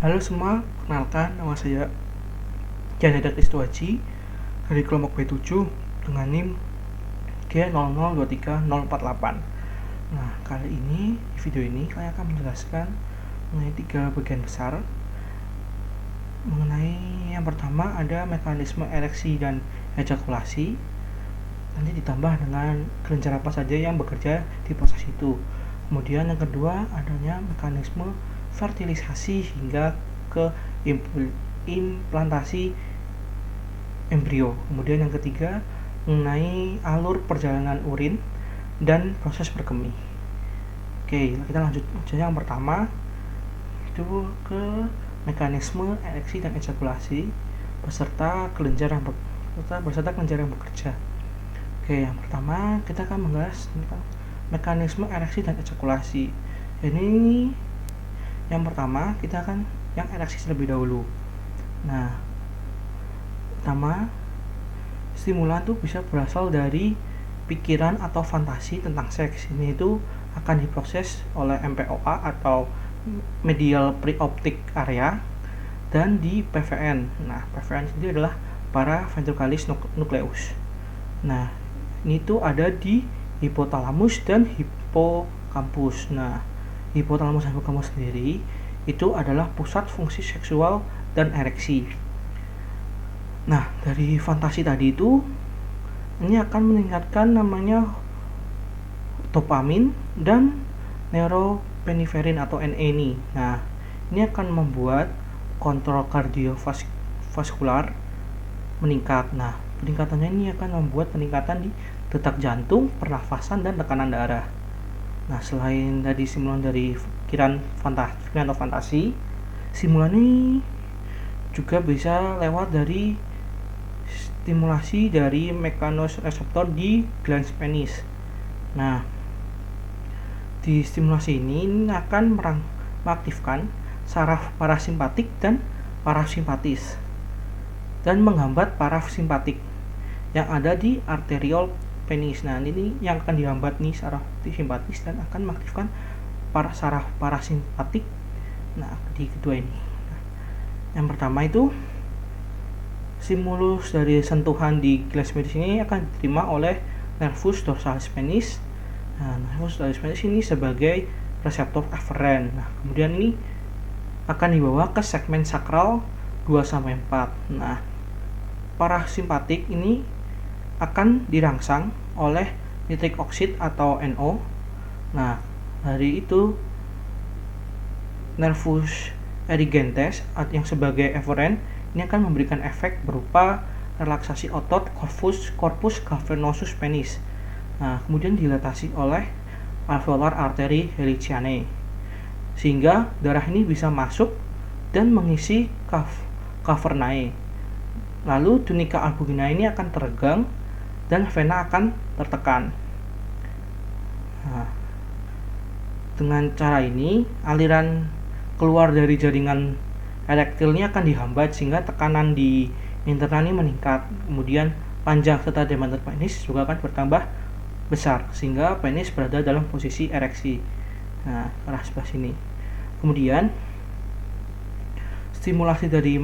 Halo semua, perkenalkan nama saya Janeda Kristoaji dari kelompok B7 dengan NIM G0023048. Nah, kali ini di video ini saya akan menjelaskan mengenai 3 bagian besar. Mengenai yang pertama ada mekanisme ereksi dan ejakulasi. Nanti ditambah dengan kelenjar apa saja yang bekerja di proses itu. Kemudian yang kedua adanya mekanisme fertilisasi hingga ke implantasi embrio. Kemudian yang ketiga mengenai alur perjalanan urin dan proses berkemih. Oke, kita lanjut aja. Yang pertama itu ke mekanisme ereksi dan ejakulasi beserta kelenjar yang bekerja. Oke, yang pertama kita akan membahas tentang mekanisme ereksi dan ejakulasi. Ini yang pertama kita akan yang ereksi terlebih dahulu. Nah, pertama stimulan itu bisa berasal dari pikiran atau fantasi tentang seks. Ini itu akan diproses oleh MPOA atau medial preoptic area dan di PVN. Nah, PVN sendiri adalah paraventriculis nucleus. Nah, ini tuh ada di hipotalamus dan hipokampus. Nah, hipotalamus dan hipokampus sendiri itu adalah pusat fungsi seksual dan ereksi. Nah, dari fantasi tadi itu ini akan meningkatkan namanya dopamin dan neuropeniferin atau NA. Nah, ini akan membuat kontrol kardiovaskular meningkat. Nah, peningkatannya ini akan membuat peningkatan di detak jantung, pernafasan, dan tekanan darah. Nah, selain tadi stimulan dari pikiran atau fantasi, stimulan ini juga bisa lewat dari stimulasi dari mekanosreseptor di glans penis. Nah, di stimulasi ini akan mengaktifkan saraf parasimpatik dan parasimpatis dan menghambat parasimpatik yang ada di arteriol penis. Nah, ini yang akan dihambat nih saraf simpatis dan akan mengaktifkan saraf parasimpatik. Nah, di kedua ini. Nah, yang pertama itu stimulus dari sentuhan di glans penis ini akan diterima oleh nervus dorsalis penis. Nah, nervus dorsalis penis ini sebagai reseptor eferen. Nah, kemudian ini akan dibawa ke segmen sakral 2-4. Nah, parasimpatik ini akan dirangsang oleh nitrik oksid atau NO. Nah, dari itu nervus erigentes yang sebagai eferen ini akan memberikan efek berupa relaksasi otot corpus cavernosus penis. Nah, kemudian dilatasi oleh alveolar artery helicianae sehingga darah ini bisa masuk dan mengisi cavernae. Lalu tunica albugina ini akan teregang dan vena akan tertekan. Nah, dengan cara ini aliran keluar dari jaringan erektilnya akan dihambat sehingga tekanan di internal ini meningkat. Kemudian panjang serta diameter penis juga akan bertambah besar sehingga penis berada dalam posisi ereksi. Nah, arah sebelah sini. Kemudian stimulasi dari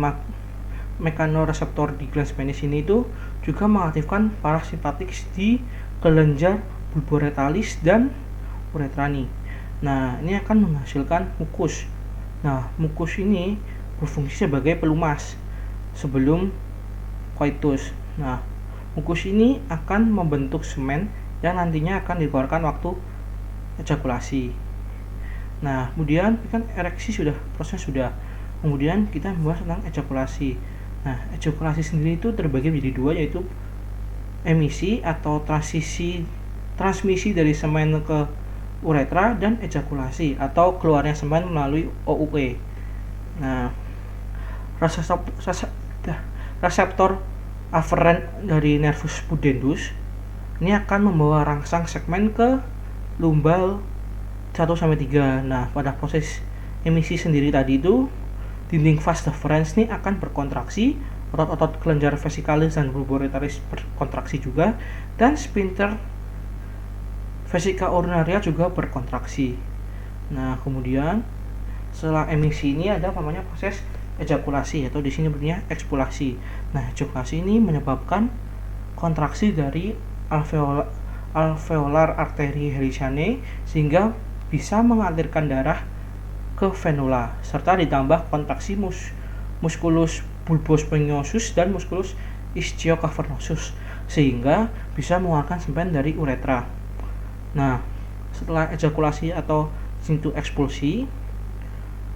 mekanoreseptor di glans penis ini itu juga mengaktifkan parasimpatik di kelenjar bulboretalis dan uretrani. Nah, ini akan menghasilkan mukus. Nah, mukus ini berfungsi sebagai pelumas sebelum koitus. Nah, mukus ini akan membentuk semen yang nantinya akan dikeluarkan waktu ejakulasi. Nah, kemudian kan ereksi proses sudah. Kemudian kita membahas tentang ejakulasi. Nah, ejakulasi sendiri itu terbagi menjadi dua, yaitu emisi atau transmisi dari semen ke uretra dan ejakulasi atau keluarnya semen melalui OUE. Nah, reseptor aferen dari nervus pudendus ini akan membawa rangsang segmen ke lumbal 1-3. Nah, pada proses emisi sendiri tadi itu dinding vas deferens ini akan berkontraksi, otot-otot kelenjar vesikalis dan bulboretalis berkontraksi juga, dan sphincter vesika urinaria juga berkontraksi. Nah, kemudian setelah emisi ini ada namanya proses ejakulasi, atau di sini bentuknya ekspulasi. Nah, ejakulasi ini menyebabkan kontraksi dari alveolar arteri Helicianae sehingga bisa mengalirkan darah ke venula, serta ditambah kontraksi musculus bulbospongiosus dan musculus ischiocavernosus sehingga bisa mengeluarkan semen dari uretra. Nah, setelah ejakulasi atau situ ekspulsi,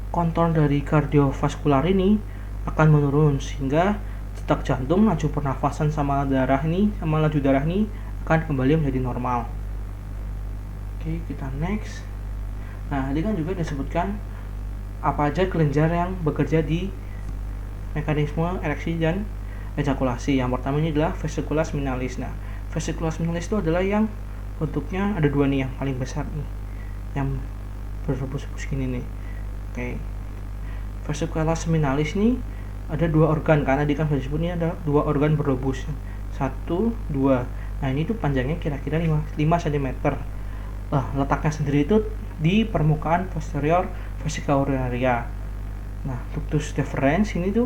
kontrol dari kardiovaskular ini akan menurun sehingga detak jantung, laju pernafasan sama laju darah ini akan kembali menjadi normal. Oke, kita next. Nah, ini kan juga disebutkan apa aja kelenjar yang bekerja di mekanisme ereksi dan ejakulasi. Yang pertama ini adalah vesicula seminalis. Nah, vesicula seminalis itu adalah yang bentuknya ada dua nih, yang paling besar nih, yang berebus-rebus gini nih. Oke, vesicula seminalis nih ada dua organ, karena di kan disebutnya ada dua organ berebus, 1, 2. Nah, ini tuh panjangnya kira-kira 5 cm. Letaknya sendiri itu di permukaan posterior vesica urinaria. Nah, ductus deferens ini tuh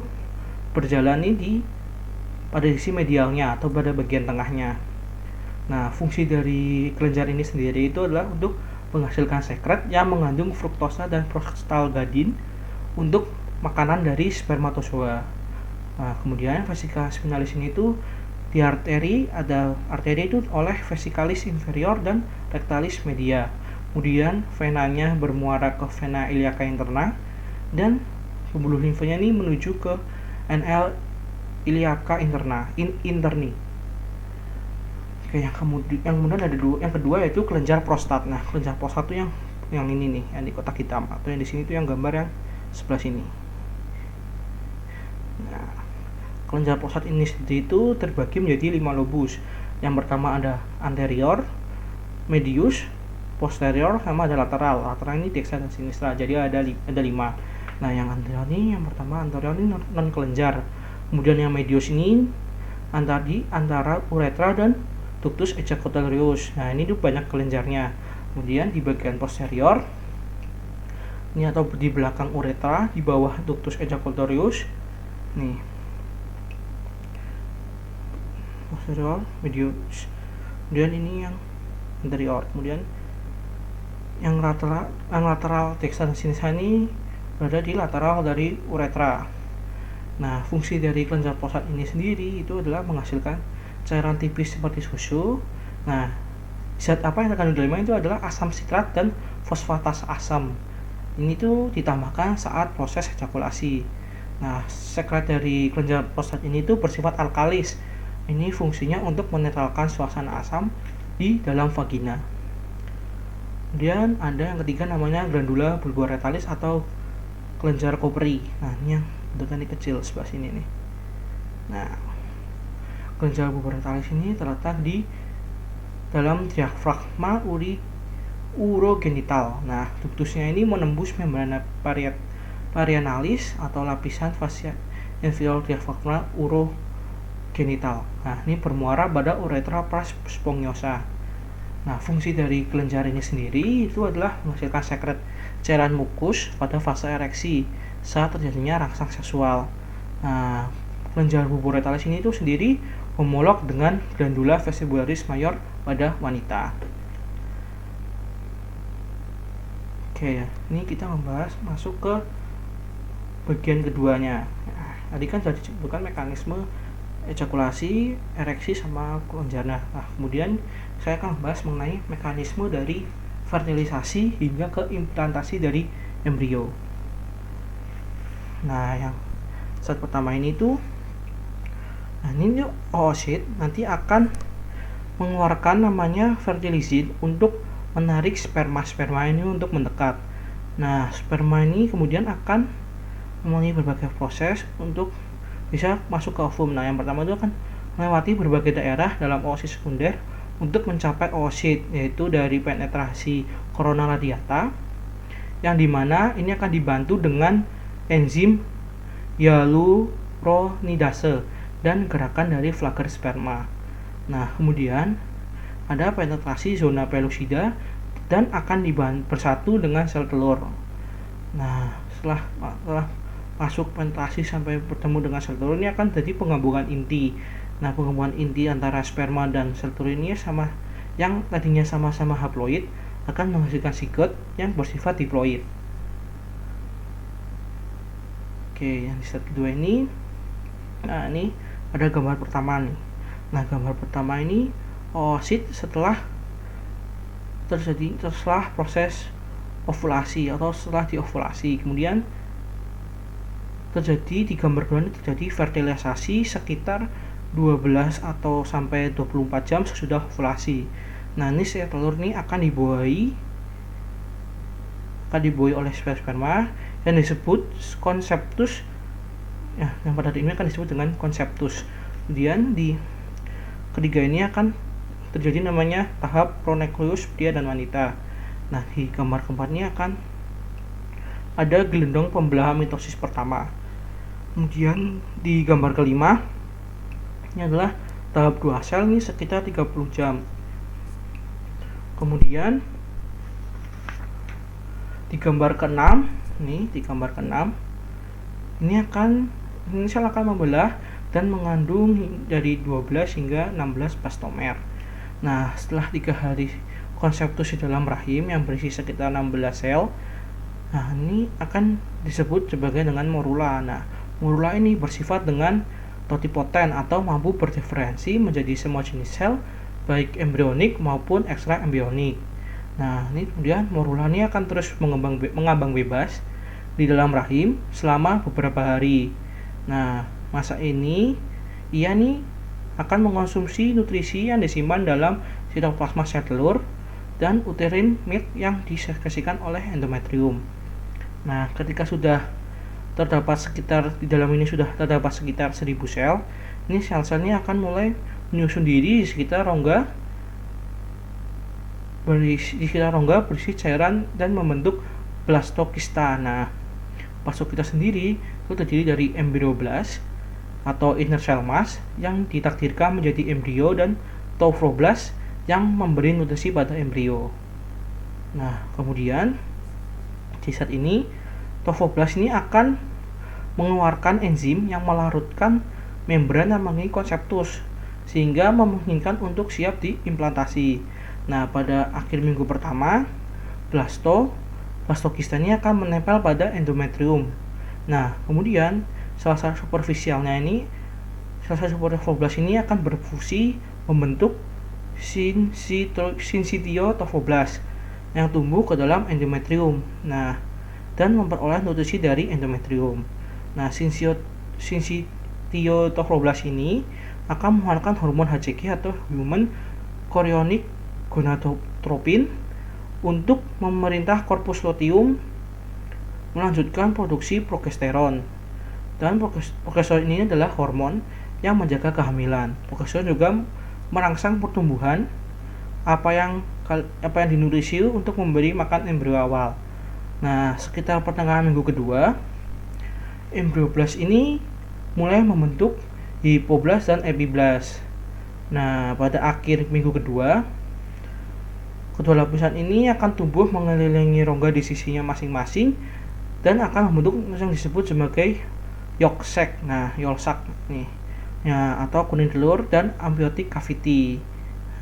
berjalan nih pada sisi medialnya atau pada bagian tengahnya. Nah, fungsi dari kelenjar ini sendiri itu adalah untuk menghasilkan sekret yang mengandung fruktosa dan prostalgadin untuk makanan dari spermatozoa. Nah, kemudian vesica spinalis ini itu di arteri itu oleh vesicalis inferior dan rectalis media. Kemudian venanya bermuara ke vena iliaca interna dan pembuluh limfanya ini menuju ke NL iliaca interni. Oke, yang kemudian ada yang kedua yaitu kelenjar prostat. Nah, kelenjar prostat itu yang ini nih, yang di kotak hitam, atau yang di sini itu yang gambar yang sebelah sini. Nah, kelenjar prostat ini sendiri itu terbagi menjadi 5 lobus. Yang pertama ada anterior, medius, posterior, sama ada lateral. Lateral ini dexa dan sinistra. Jadi ada 5. Nah, yang anterior ini, yang pertama anterior ini non kelenjar. Kemudian yang medius ini antara uretra dan ductus ejaculatorius. Nah, ini tuh banyak kelenjarnya. Kemudian di bagian posterior ini atau di belakang uretra, di bawah ductus ejaculatorius. Nih. Posterior, medius. Kemudian ini yang anterior. Kemudian yang lateral dexa dan sinistra ini berada di lateral dari uretra. Nah, fungsi dari kelenjar prostat ini sendiri itu adalah menghasilkan cairan tipis seperti susu. Nah, zat apa yang terkandung dalamnya itu adalah asam sitrat dan fosfatase asam. Ini tuh ditambahkan saat proses ejakulasi. Nah, sekret dari kelenjar prostat ini tuh bersifat alkalis. Ini fungsinya untuk menetralkan suasana asam di dalam vagina. Kemudian ada yang ketiga namanya glandula bulboretalis atau kelenjar koperi. Nah, ini yang bentuknya kecil sebelah sini nih. Nah, kelenjar bulboretalis ini terletak di dalam diafragma urogenital. Nah, ductusnya ini menembus membrana parienalis atau lapisan fascia inferior diafragma urogenital. Nah, ini bermuara pada uretra spongiosa. Nah, fungsi dari kelenjar ini sendiri itu adalah menghasilkan sekret cairan mukus pada fase ereksi saat terjadinya rangsang seksual. Nah, kelenjar bulboretalis ini itu sendiri homolog dengan glandula vestibularis mayor pada wanita. Oke, ini kita membahas masuk ke bagian keduanya. Nah, tadi kan sudah disebutkan mekanisme ejakulasi, ereksi, sama kelenjar. Nah, kemudian saya akan membahas mengenai mekanisme dari fertilisasi hingga ke implantasi dari embrio. Nah, yang saat pertama ini tuh, nah ini oosit nanti akan mengeluarkan namanya fertilizin untuk menarik sperma ini untuk mendekat. Nah, sperma ini kemudian akan melalui berbagai proses untuk bisa masuk ke ovum. Nah, yang pertama itu akan melewati berbagai daerah dalam oosit sekunder untuk mencapai oosit, yaitu dari penetrasi corona radiata, yang dimana ini akan dibantu dengan enzim hyaluronidase dan gerakan dari flagger sperma. Nah, kemudian ada penetrasi zona pellucida dan akan bersatu dengan sel telur. Nah, setelah masuk penetrasi sampai bertemu dengan sel telur ini akan jadi penggabungan inti. Nah, penggabungan inti antara sperma dan sel telur ini sama, yang tadinya sama-sama haploid akan menghasilkan sigot yang bersifat diploid. Oke, yang di slide kedua ini, nah ini ada gambar pertama nih. Nah, gambar pertama ini oosit setelah proses ovulasi atau setelah diovulasi. Kemudian terjadi di gambar 2 ini terjadi fertilisasi sekitar 12 atau sampai 24 jam sesudah ovulasi. Nah, ini sel telur ini akan dibuahi oleh sperma yang disebut konseptus, ya, yang pada ini akan disebut dengan konseptus. Kemudian di ketiga ini akan terjadi namanya tahap pronukleus pria dan wanita. Nah, di gambar keempat ini akan ada gelendong pembelahan mitosis pertama. Kemudian di gambar kelima ini adalah tahap 2 sel, ini sekitar 30 jam. Kemudian di gambar ke-6 ini, ini sel akan membelah dan mengandung dari 12 hingga 16 plastomer. Nah, setelah 3 hari konseptus di dalam rahim yang berisi sekitar 16 sel, nah ini akan disebut sebagai dengan morula. Nah, morula ini bersifat dengan totipoten atau mampu berdiferensi menjadi semua jenis sel, baik embrionik maupun ekstra embrionik. Nah, ini kemudian morula ini akan terus mengambang bebas di dalam rahim selama beberapa hari. Nah, masa ini ia nih akan mengonsumsi nutrisi yang disimpan dalam sitoplasma sel telur dan uterine milk yang disekresikan oleh endometrium. Nah, ketika sudah terdapat sekitar 1000 sel, ini sel-selnya akan mulai menyusun diri di sekitar rongga berisi cairan dan membentuk blastokista. Nah, blastokista sendiri itu terdiri dari embryoblast atau inner cell mass yang ditakdirkan menjadi embrio dan trophoblast yang memberi nutrisi pada embrio. Nah, kemudian di saat ini trophoblast ini akan mengeluarkan enzim yang melarutkan membran yang mengelilingi konseptus sehingga memungkinkan untuk siap diimplantasi. Nah, pada akhir minggu pertama, blastokista ini akan menempel pada endometrium. Nah, kemudian sel superficialnya ini, sel trophoblast ini akan berfungsi membentuk syncytiotrophoblas yang tumbuh ke dalam endometrium. Nah, dan memperoleh nutrisi dari endometrium. Nah, syncytiotrophoblas ini akan mengeluarkan hormon HCG atau human chorionic gonadotropin untuk memerintah korpus luteum melanjutkan produksi progesteron. Dan progesteron ini adalah hormon yang menjaga kehamilan. Progesteron juga merangsang pertumbuhan apa yang dinutrisi untuk memberi makan embrio awal. Nah, sekitar pertengahan minggu kedua, embryoblast ini mulai membentuk hipoblast dan epiblast. Nah, pada akhir minggu kedua lapisan ini akan tumbuh mengelilingi rongga di sisinya masing-masing dan akan membentuk yang disebut sebagai yolk sac. Nah, yolk sac nih, ya, atau kuning telur dan amniotic cavity.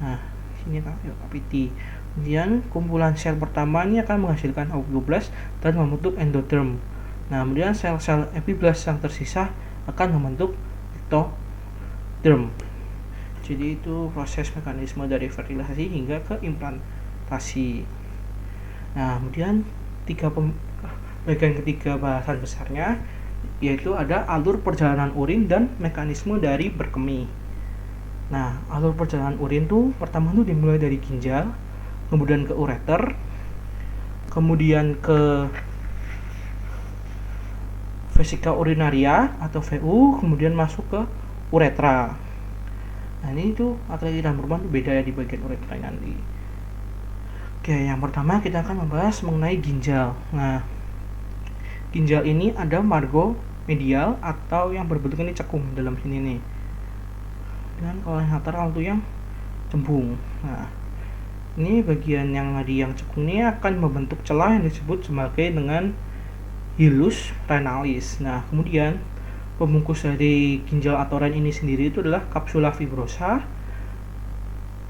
Nah, sini yolk cavity. Kemudian kumpulan sel pertama ini akan menghasilkan ovuloblast dan membentuk endoderm. Nah, kemudian sel-sel epiblast yang tersisa akan membentuk ectoderm. Jadi itu proses mekanisme dari fertilisasi hingga ke implantasi. Nah, kemudian bagian ketiga bahasan besarnya yaitu ada alur perjalanan urin dan mekanisme dari berkemih. Nah, alur perjalanan urin tuh pertama tuh dimulai dari ginjal, kemudian ke ureter, kemudian ke vesika urinaria atau VU, kemudian masuk ke uretra. Nah, ini tuh laki-laki dan perempuan tuh beda ya di bagian uretra nanti. Oke, yang pertama kita akan membahas mengenai ginjal. Nah, ginjal ini ada margo medial atau yang berbentuk ini cekung dalam sini nih. Dan kalau yang lateral itu yang cembung. Nah, ini bagian yang cekung ini akan membentuk celah yang disebut sebagai dengan hilus renalis. Nah, kemudian pembungkus dari ginjal atau ren ini sendiri itu adalah kapsula fibrosa,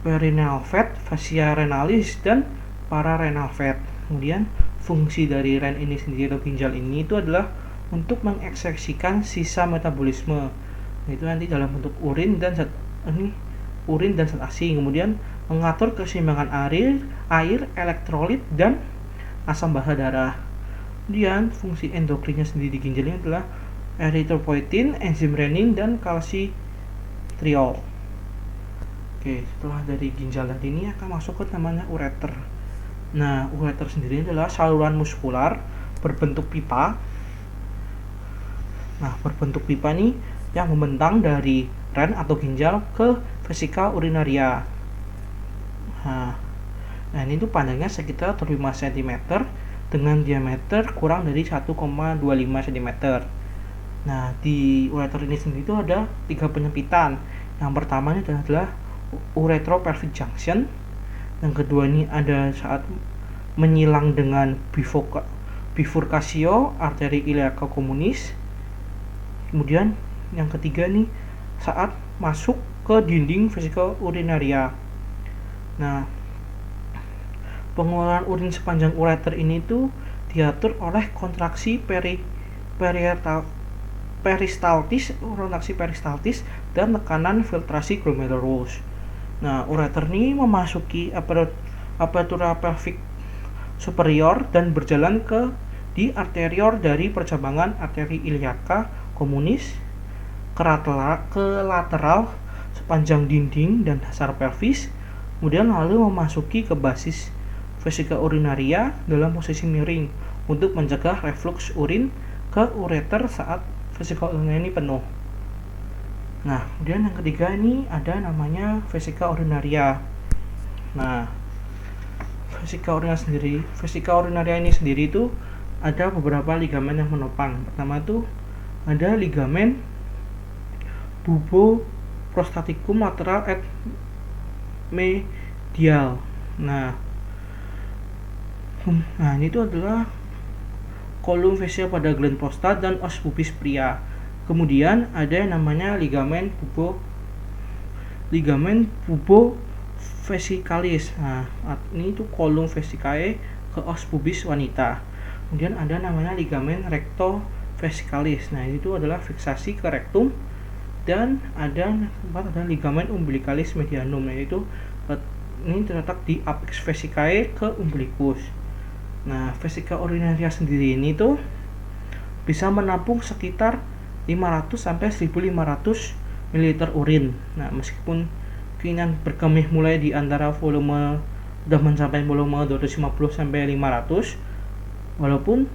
perineal fat, fascia renalis, dan pararenal fat. Kemudian fungsi dari ren ini sendiri atau ginjal ini itu adalah untuk mengekskresikan sisa metabolisme, itu nanti dalam bentuk urin dan zat asing. Kemudian mengatur keseimbangan air, elektrolit, dan asam basa darah. Kemudian fungsi endokrinnya sendiri di ginjal ini adalah erythropoietin, enzim renin, dan kalsitriol. Oke, setelah dari ginjal tadi ini akan masuk ke namanya ureter. Nah, ureter sendiri adalah saluran muskular berbentuk pipa. Nah, berbentuk pipa ini yang membentang dari ren atau ginjal ke vesika urinaria. Nah, ini tuh panjangnya sekitar 5 cm dengan diameter kurang dari 1,25 cm. Nah, di ureter ini sendiri itu ada 3 penyempitan. Yang pertama ini adalah uretropelvic junction. Yang kedua ini ada saat menyilang dengan bifurcatio arteri iliaca communis. Kemudian yang ketiga nih saat masuk ke dinding vesika urinaria. Nah, pengeluaran urin sepanjang ureter ini tuh diatur oleh kontraksi peristaltis dan tekanan filtrasi glomerulus. Nah, ureter ini memasuki apertura pelvic superior dan berjalan di arterior dari percabangan arteri iliaca communis ke lateral sepanjang dinding dan dasar pelvis, kemudian lalu memasuki ke basis vesika urinaria dalam posisi miring untuk mencegah reflux urin ke ureter saat vesika urinaria ini penuh. Nah, kemudian yang ketiga ini ada namanya vesika urinaria. Nah, vesika urinaria ini sendiri itu ada beberapa ligamen yang menopang. Pertama itu ada ligamen buboprostaticum lateral et medial. Nah, ini itu adalah kolum fascia pada gland prostat dan os pubis pria. Kemudian ada yang namanya ligamen pubovesicalis. Nah, ini itu kolum vesicae ke os pubis wanita. Kemudian ada namanya ligamen rectovesicalis. Nah, itu adalah fiksasi ke rektum. Dan ada ligamen umbilicalis medianum, yaitu ini terletak di apex vesicae ke umbilicus. Nah, vesika urinaria sendiri ini tuh bisa menampung sekitar 500 sampai 1500 ml urin. Nah, meskipun keinginan berkemih mulai di antara volume udah mencapai volume 250 sampai 500, walaupun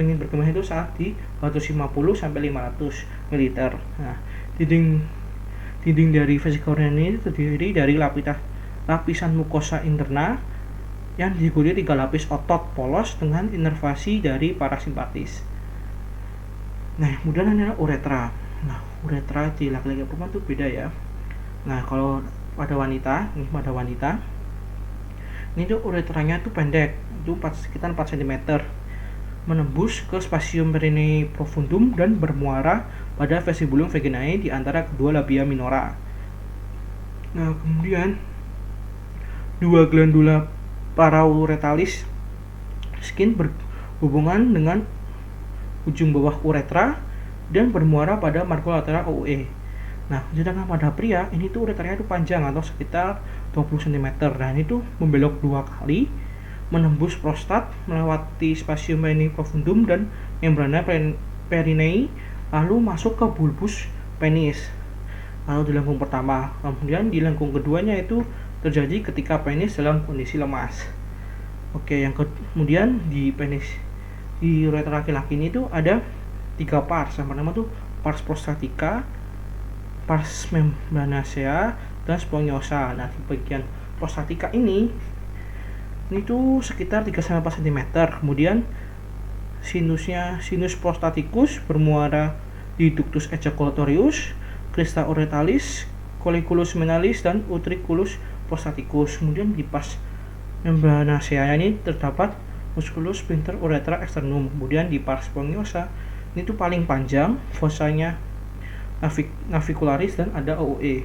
ingin berkemih itu saat di 150 sampai 500 ml. Nah, dinding dari vesika urinaria ini terdiri dari lapisan mukosa interna yang diikuti 3 lapis otot polos dengan inervasi dari parasimpatis. Nah, kemudian ada uretra. Nah, uretra di laki-laki perempuan itu beda ya. Nah, kalau pada wanita, ini tuh uretranya tuh pendek, itu sekitar 4 cm, menembus ke spasium perineum profundum dan bermuara pada vestibulum vaginae di antara kedua labia minora. Nah, kemudian dua glandula parauretalis skin berhubungan dengan ujung bawah uretra dan bermuara pada margo lateral OUE. Nah, sedangkan pada pria ini tuh uretranya itu panjang atau sekitar 20 cm. Nah, ini tuh membelok 2 kali, menembus prostat, melewati spasium perineum profundum dan membrana perineum, lalu masuk ke bulbus penis. Lalu di lengkung pertama, kemudian di lengkung keduanya itu terjadi ketika penis dalam kondisi lemas. Oke, yang kemudian di uretra laki-laki ini tuh ada 3 pars. Yang pertama tuh pars prostatica, pars membranacea, dan spongiosa. Nah, di bagian prostatica ini tuh sekitar 3-4 cm. Kemudian sinus prostaticus bermuara di ductus ejaculatorius, crista uretalis, colliculus menalis, dan utriculus prostaticus. Kemudian di pars membranacea ini terdapat musculus sphincter urethra externum. Kemudian di pars spongiosum ini tuh paling panjang, fossanya navicularis dan ada OOE.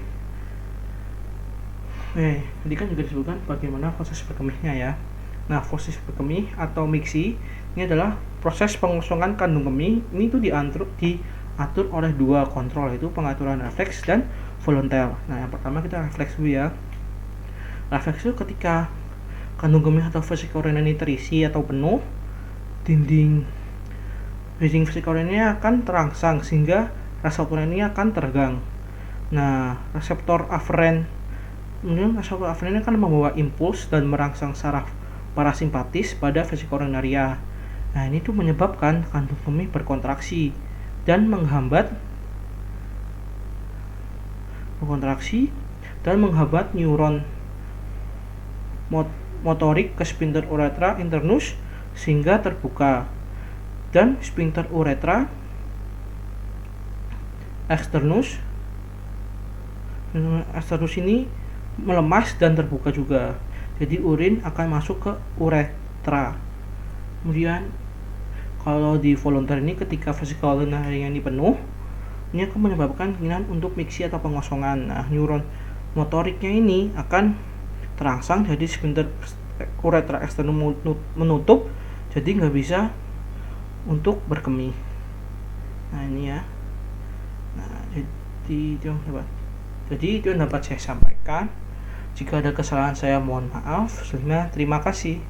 Tadi kan juga disebutkan bagaimana proses berkemihnya ya. Nah, proses berkemih atau mixi ini adalah proses pengosongan kandung kemih. Ini tuh diatur oleh dua kontrol, yaitu pengaturan refleks dan voluntel. Nah, yang pertama kita refleks dulu ya. Refleks itu ketika kandung kemih atau vesika urina ini terisi atau penuh, dinding vesika urina ini akan terangsang sehingga reseptor ini akan teregang. Nah, reseptor aferen ini akan membawa impuls dan merangsang saraf parasimpatis pada vesika urinaria. Nah, ini tuh menyebabkan kandung kemih berkontraksi dan menghambat neuron motorik ke sphincter urethra internus sehingga terbuka, dan sphincter urethra externus ini melemas dan terbuka juga. Jadi urin akan masuk ke uretra. Kemudian kalau di volunteer ini ketika vesika urinaria ini penuh, ini akan menyebabkan keinginan untuk mixi atau pengosongan. Nah, neuron motoriknya ini akan terangsang, jadi sphincter uretra externum menutup, jadi nggak bisa untuk berkemih. Nah, ini ya. Nah, jadi itu yang dapat saya sampaikan. Jika ada kesalahan saya mohon maaf. Terima kasih.